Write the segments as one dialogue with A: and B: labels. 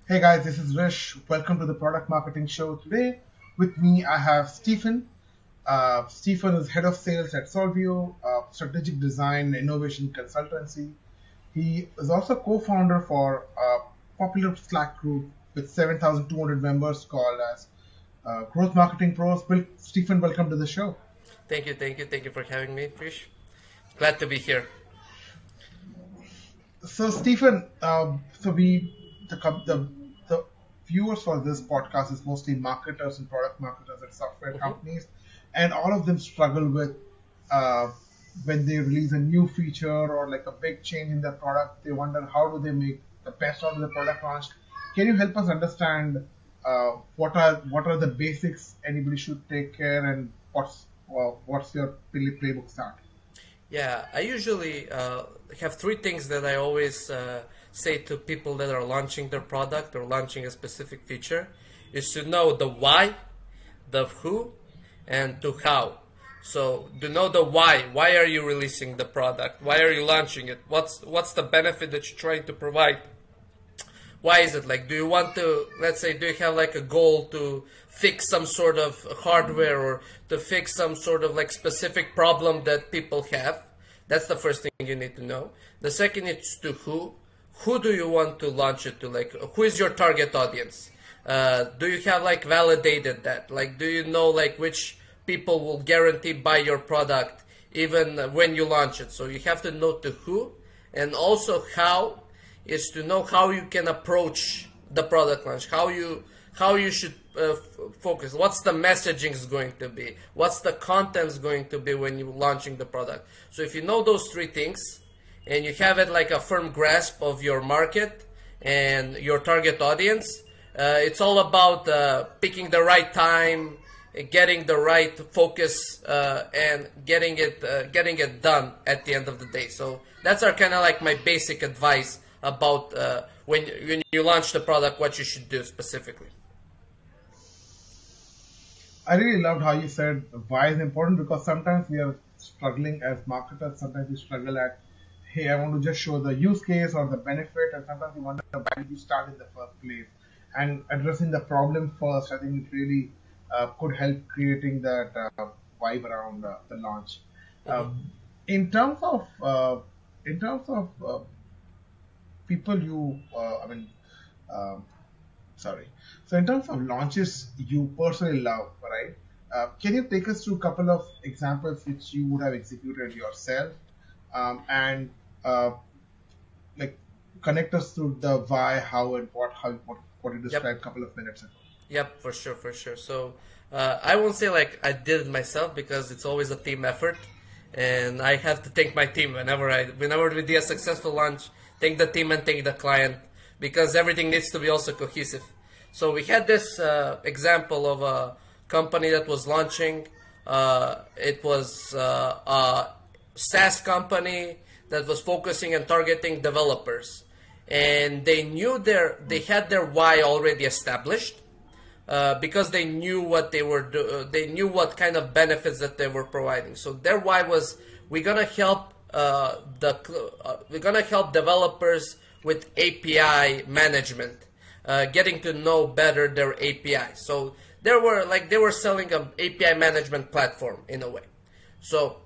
A: Hey guys, this is Rish. Welcome to the Product Marketing Show. Today with me I have Stefan. Stefan is Head of Sales at Solvio, Strategic Design Innovation Consultancy. He is also co-founder for a popular Slack group with 7,200 members called as Growth Marketing Pros. Stefan, welcome to the show.
B: Thank you for having me, Rish. Glad to be here.
A: So Stephen, the viewers for this podcast is mostly marketers and product marketers at software companies, and all of them struggle with when they release a new feature or like a big change in their product. They wonder how do they make the best out of the product launch. Can you help us understand what are the basics anybody should take care, and what's your playbook start?
B: Yeah, I usually have three things that I always say to people that are launching their product or launching a specific feature, is to know the why, the who, and to how. So to know the why are you releasing the product? Why are you launching it? What's the benefit that you're trying to provide? Why is it? Like, do you want to, let's say, do you have like a goal to fix some sort of hardware or to fix some sort of like specific problem that people have? That's the first thing you need to know. The second is to who. Who do you want to launch it to? Like, who is your target audience? Do you have like validated that? Like, do you know like which people will guarantee buy your product even when you launch it? So you have to know the who, and also how is to know how you can approach the product launch, how you should focus, what's the messaging is going to be, what's the content is going to be when you're launching the product. So if you know those three things and you have it like a firm grasp of your market and your target audience, it's all about picking the right time, getting the right focus, and getting it done at the end of the day. So that's our kind of like my basic advice about when you launch the product, what you should do specifically.
A: I really loved how you said why is important, because sometimes we are struggling as marketers. Sometimes we struggle at, hey, I want to just show the use case or the benefit, and sometimes we wonder why did you start in the first place. And addressing the problem first, I think it really could help creating that vibe around the launch. In terms of people you, sorry. So in terms of launches you personally love, right? Can you take us through a couple of examples which you would have executed yourself, and like connect us through the why, how, and what you described a couple of minutes ago?
B: Yep, for sure. So I won't say like I did it myself, because it's always a team effort, and I have to thank my team whenever we do a successful launch. Thank the team and thank the client, because everything needs to be also cohesive. So we had this example of a company that was launching. It was a SaaS company that was focusing and targeting developers, and they had their why already established, because they knew what they knew what kind of benefits that they were providing. So their why was, we're gonna help developers with API management, getting to know better their API. So they were selling an API management platform in a way. So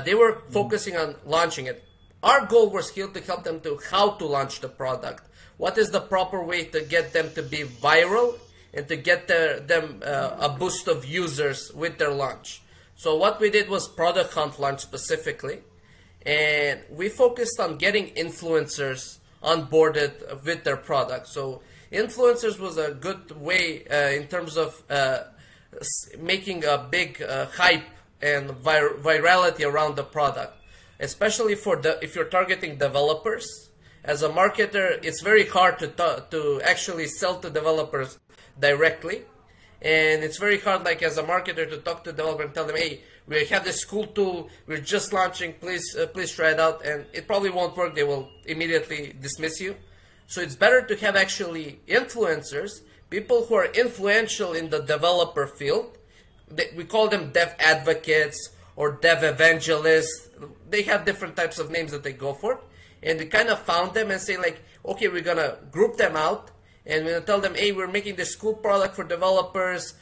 B: they were focusing on launching it. Our goal was here to help them to how to launch the product. What is the proper way to get them to be viral and to get them a boost of users with their launch. So what we did was product hunt launch specifically. And we focused on getting influencers onboarded with their product. So influencers was a good way in terms of making a big hype and virality around the product, especially if you're targeting developers. As a marketer, it's very hard to actually sell to developers directly. And it's very hard, like as a marketer, to talk to developers and tell them, hey, we have this cool tool, we're just launching, please try it out. And it probably won't work, they will immediately dismiss you. So it's better to have actually influencers, people who are influential in the developer field. We call them dev advocates or dev evangelists. They have different types of names that they go for. And we kind of found them and say like, okay, we're going to group them out and we'll tell them, hey, we're making this cool product for developers.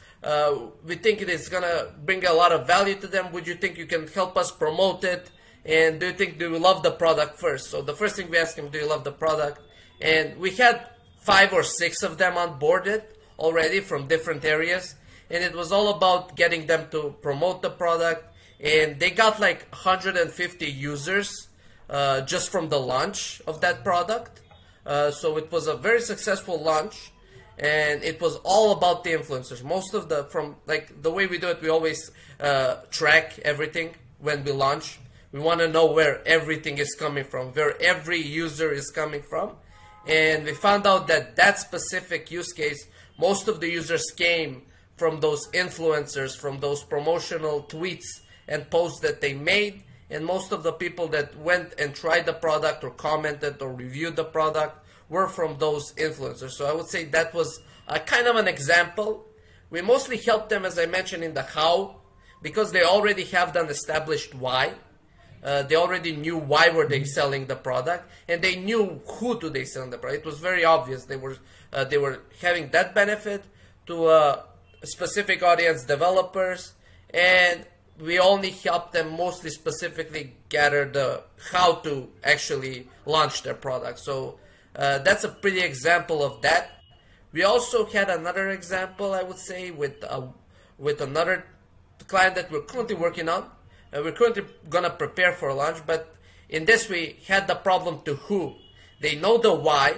B: We think it is going to bring a lot of value to them. Would you think you can help us promote it? And do you love the product first? So the first thing we asked him, do you love the product? And we had 5 or 6 of them onboarded already from different areas. And it was all about getting them to promote the product. And they got like 150 users just from the launch of that product. So it was a very successful launch. And it was all about the influencers. Most of the way we do it, we always track everything when we launch. We want to know where everything is coming from, where every user is coming from. And we found out that specific use case, most of the users came from those influencers, from those promotional tweets and posts that they made. And most of the people that went and tried the product or commented or reviewed the product were from those influencers. So I would say that was a kind of an example. We mostly helped them, as I mentioned, in the how, because they already have an established why. They already knew why were they selling the product, and they knew who do they sell the product. It was very obvious they were having that benefit to a specific audience, developers, and we only helped them mostly specifically gather the how to actually launch their product. So that's a pretty example of that. We also had another example, I would say, with another client that we're currently working on. We're currently going to prepare for launch, but in this we had the problem to who. They know the why.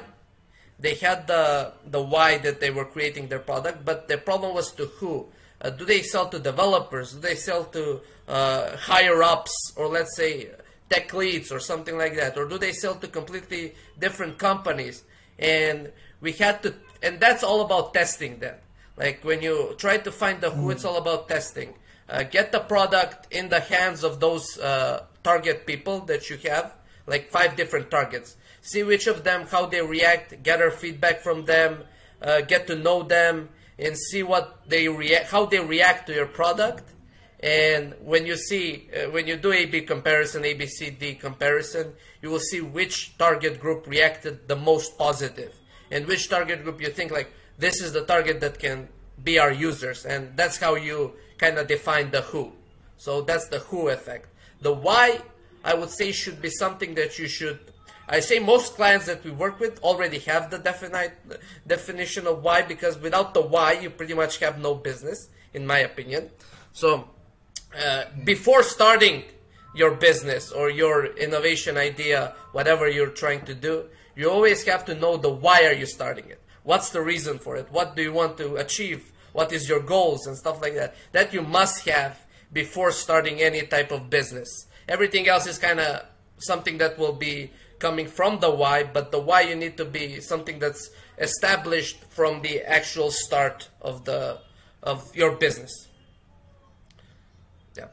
B: They had the why that they were creating their product, but the problem was to who. Do they sell to developers? Do they sell to higher ups, or let's say tech leads or something like that? Or do they sell to completely different companies? And we had to, and that's all about testing then. Like when you try to find the who, it's all about testing. Get the product in the hands of those target people that you have, like 5 different targets. See which of them, how they react, gather feedback from them, get to know them, and see how they react to your product. And when you see, when you do A/B comparison, ABCD comparison, you will see which target group reacted the most positive, and which target group you think like this is the target that can be our users, and that's how you kind of define the who. So that's the who effect. The why, I would say, should be something that you should. I say most clients that we work with already have the definition of why, because without the why, you pretty much have no business, in my opinion. So before starting your business or your innovation idea, whatever you're trying to do, you always have to know the why are you starting it. What's the reason for it? What do you want to achieve? What is your goals and stuff like that? That you must have before starting any type of business. Everything else is kind of something that will be coming from the why, but the why you need to be something that's established from the actual start of your business. Yeah.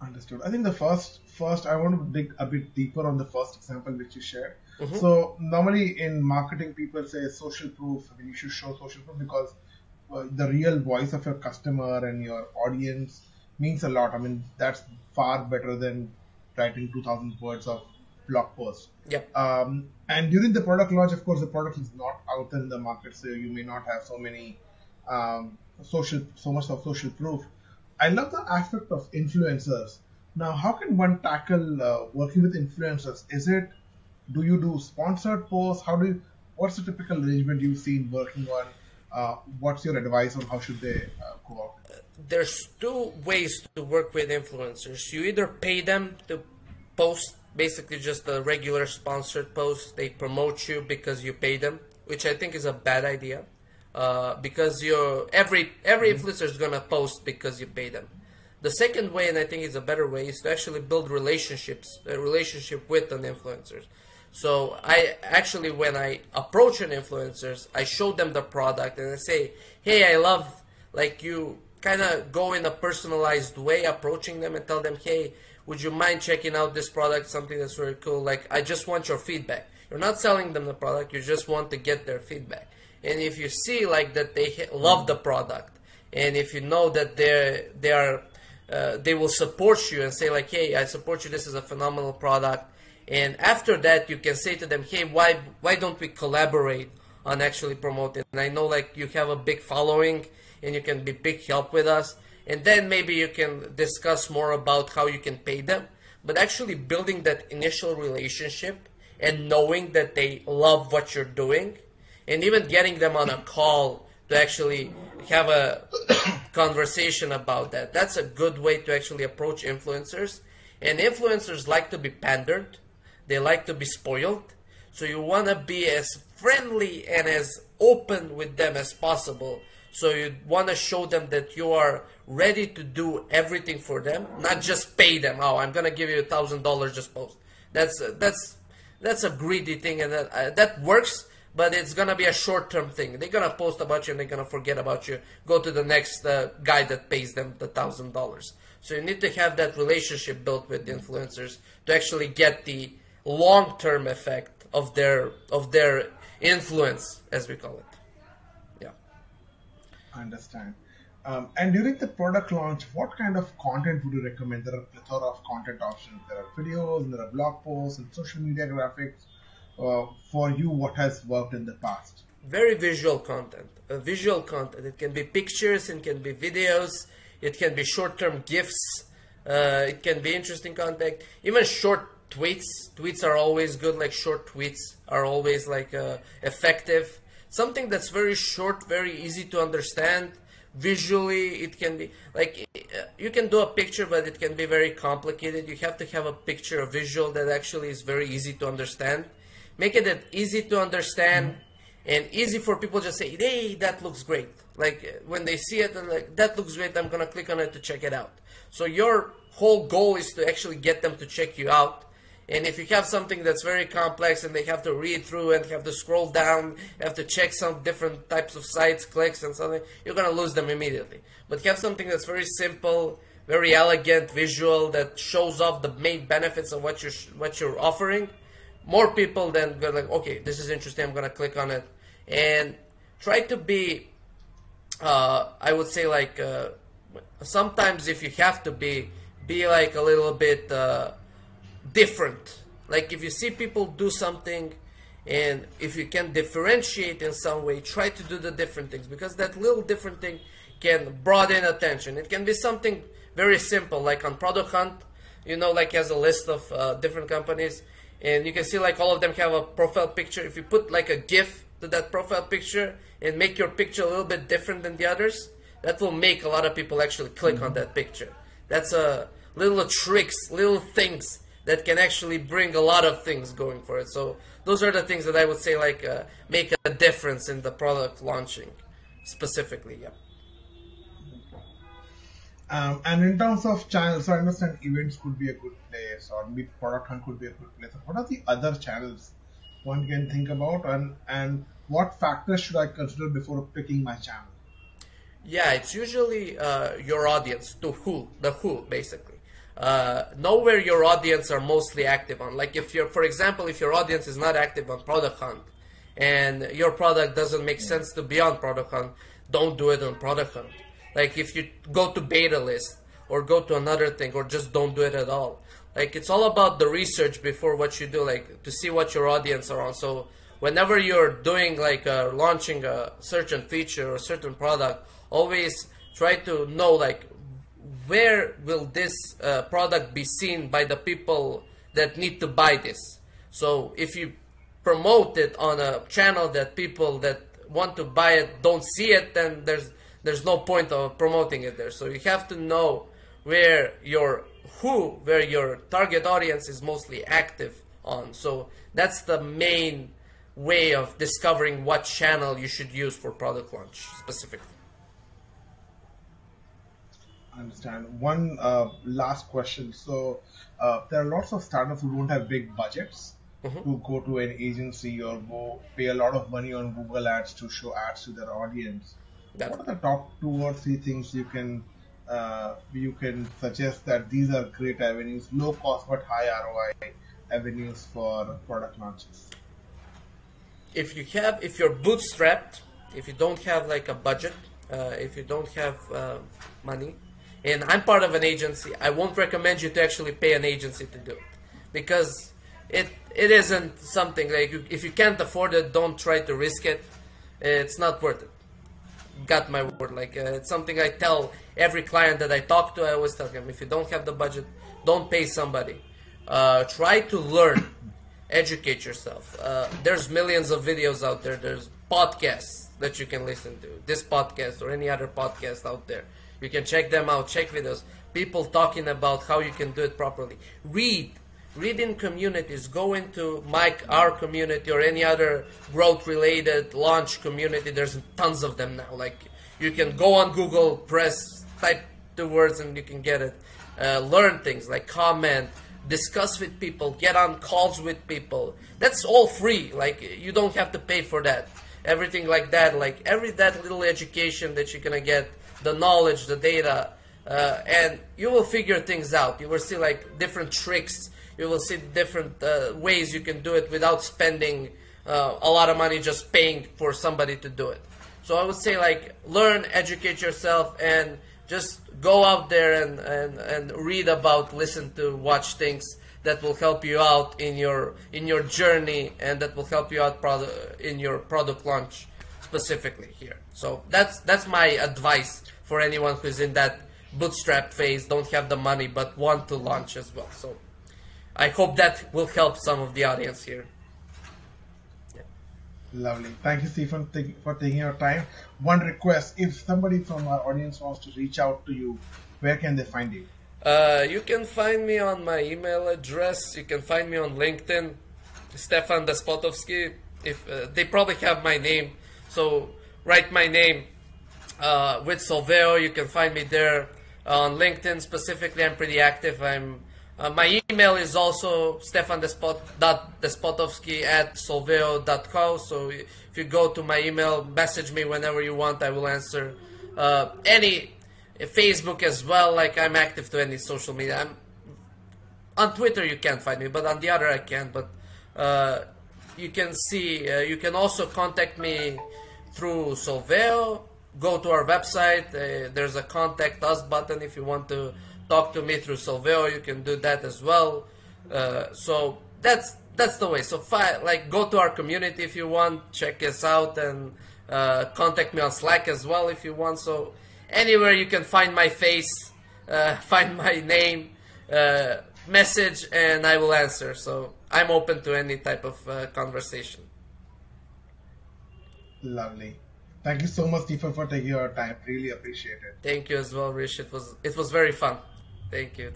A: Understood. I think the first I want to dig a bit deeper on the first example which you shared. So normally in marketing, people say social proof. I mean, you should show social proof because the real voice of your customer and your audience means a lot. I mean, that's far better than writing 2,000 words of blog post.
B: Yep.
A: And during the product launch, of course, the product is not out in the market, so you may not have so much of social proof. I love the aspect of influencers. Now, how can one tackle working with influencers? Do you do sponsored posts? What's the typical arrangement you've seen working on? What's your advice on how should they go out?
B: There's 2 ways to work with influencers. You either pay them to post basically just a regular sponsored post. They promote you because you pay them, which I think is a bad idea. Because every influencer is gonna post because you pay them. The second way, and I think is a better way, is to actually build a relationship with an influencer. So when I approach an influencers, I show them the product and I say, hey, I love, like, you kind of go in a personalized way approaching them and tell them, hey, would you mind checking out this product, something that's very cool. Like, I just want your feedback. You're not selling them the product, you just want to get their feedback. And if you see like that they love the product, and if you know that they will support you and say like, hey, I support you, this is a phenomenal product. And after that, you can say to them, hey, why don't we collaborate on actually promoting. And I know like you have a big following and you can be big help with us. And then maybe you can discuss more about how you can pay them. But actually building that initial relationship and knowing that they love what you're doing, and even getting them on a call to actually have a conversation about that. That's a good way to actually approach influencers. And influencers like to be pandered. They like to be spoiled. So you want to be as friendly and as open with them as possible. So you want to show them that you are ready to do everything for them, not just pay them. Oh, I'm going to give you $1,000, just post. That's a greedy thing, and that works. But it's going to be a short-term thing. They're going to post about you and they're going to forget about you. Go to the next guy that pays them the $1,000. So you need to have that relationship built with the influencers to actually get the long-term effect of their influence, as we call it. Yeah.
A: I understand. And during the product launch, what kind of content would you recommend? There are a plethora of content options. There are videos, and there are blog posts, and social media graphics. For you, what has worked in the past?
B: Very visual content. Visual content. It can be pictures, it can be videos, it can be short-term GIFs, it can be interesting content. Even short tweets. Tweets are always good, like short tweets are always like effective. Something that's very short, very easy to understand. Visually, it can be like you can do a picture, but it can be very complicated. You have to have a picture, a visual that actually is very easy to understand. Make it easy to understand and easy for people to just say, hey, that looks great. Like when they see it, they're like, that looks great, I'm going to click on it to check it out. So your whole goal is to actually get them to check you out. And if you have something that's very complex and they have to read through and have to scroll down, have to check some different types of sites, clicks and something, you're going to lose them immediately. But have something that's very simple, very elegant, visual, that shows off the main benefits of what you're offering. More people then go like, okay, this is interesting, I'm going to click on it. And try to be, I would say like, sometimes if you have to be like a little bit different. Like if you see people do something and if you can differentiate in some way, try to do the different things, because that little different thing can broaden attention. It can be something very simple, like on Product Hunt, you know, like has a list of different companies. And you can see like all of them have a profile picture. If you put like a GIF to that profile picture and make your picture a little bit different than the others, that will make a lot of people actually click on that picture. That's a little tricks, little things that can actually bring a lot of things going for it. So those are the things that I would say like make a difference in the product launching specifically. Yeah.
A: And in terms of channels, so I understand events could be a good place, or maybe Product Hunt could be a good place. What are the other channels one can think about, and what factors should I consider before picking my channel?
B: Yeah, it's usually your audience, the who basically. Know where your audience are mostly active on. Like if you're, for example, if your audience is not active on Product Hunt and your product doesn't make sense to be on Product Hunt, don't do it on Product Hunt. Like if you go to beta list or go to another thing, or just don't do it at all. Like it's all about the research before what you do, like to see what your audience are on. So whenever you're doing like launching a certain feature or certain product, always try to know like where will this product be seen by the people that need to buy this. So if you promote it on a channel that people that want to buy it don't see it, then there's no point of promoting it there. So you have to know where your target audience is mostly active on. So that's the main way of discovering what channel you should use for product launch specifically.
A: I understand. One last question. So there are lots of startups who don't have big budgets to go to an agency or go pay a lot of money on Google Ads to show ads to their audience. What are the top 2 or 3 things you can suggest that these are great avenues, low cost but high ROI avenues for product launches?
B: If you're bootstrapped, if you don't have like a budget, if you don't have money, and I'm part of an agency, I won't recommend you to actually pay an agency to do it, because it isn't something like if you can't afford it, don't try to risk it. It's not worth it. Got my word. Like it's something I tell every client that I talk to. I always tell them, if you don't have the budget, don't pay somebody. Try to learn, educate yourself. There's millions of videos out there. There's podcasts that you can listen to. This podcast or any other podcast out there. You can check them out. Check videos. People talking about how you can do it properly. Read in communities. Go into our community or any other growth-related launch community. There's tons of them now. Like you can go on Google, type the words, and you can get it. Learn things like comment, discuss with people, get on calls with people. That's all free. Like you don't have to pay for that. Everything like that, like that little education that you're gonna get, the knowledge, the data, and you will figure things out. You will see like different tricks. You will see different ways you can do it without spending a lot of money just paying for somebody to do it. So I would say like learn, educate yourself, and just go out there and read about, listen to, watch things that will help you out in your journey, and that will help you out in your product launch specifically here. So that's my advice for anyone who's in that bootstrap phase, don't have the money but want to launch as well. So I hope that will help some of the audience here. Yeah.
A: Lovely. Thank you, Stefan, for taking your time. One request, if somebody from our audience wants to reach out to you, where can they find you?
B: You can find me on my email address. You can find me on LinkedIn, Stefan Despotovski. If they probably have my name, so write my name with Solveo. You can find me there on LinkedIn specifically. I'm pretty active. My email is also stefan.despotovski@solveo.co. So if you go to my email, message me whenever you want. I will answer. Facebook as well. Like I'm active to any social media. On Twitter you can't find me, but on the other I can. But you can see. You can also contact me through Solveo. Go to our website. There's a contact us button if you want to talk to me through Solveo. You can do that as well. So that's the way. So go to our community if you want. Check us out, and contact me on Slack as well if you want. So anywhere you can find my face, find my name, message, and I will answer. So I'm open to any type of conversation.
A: Lovely. Thank you so much, Stefan, for taking your time. Really appreciate it.
B: Thank you as well, Rish. It was very fun. Thank you.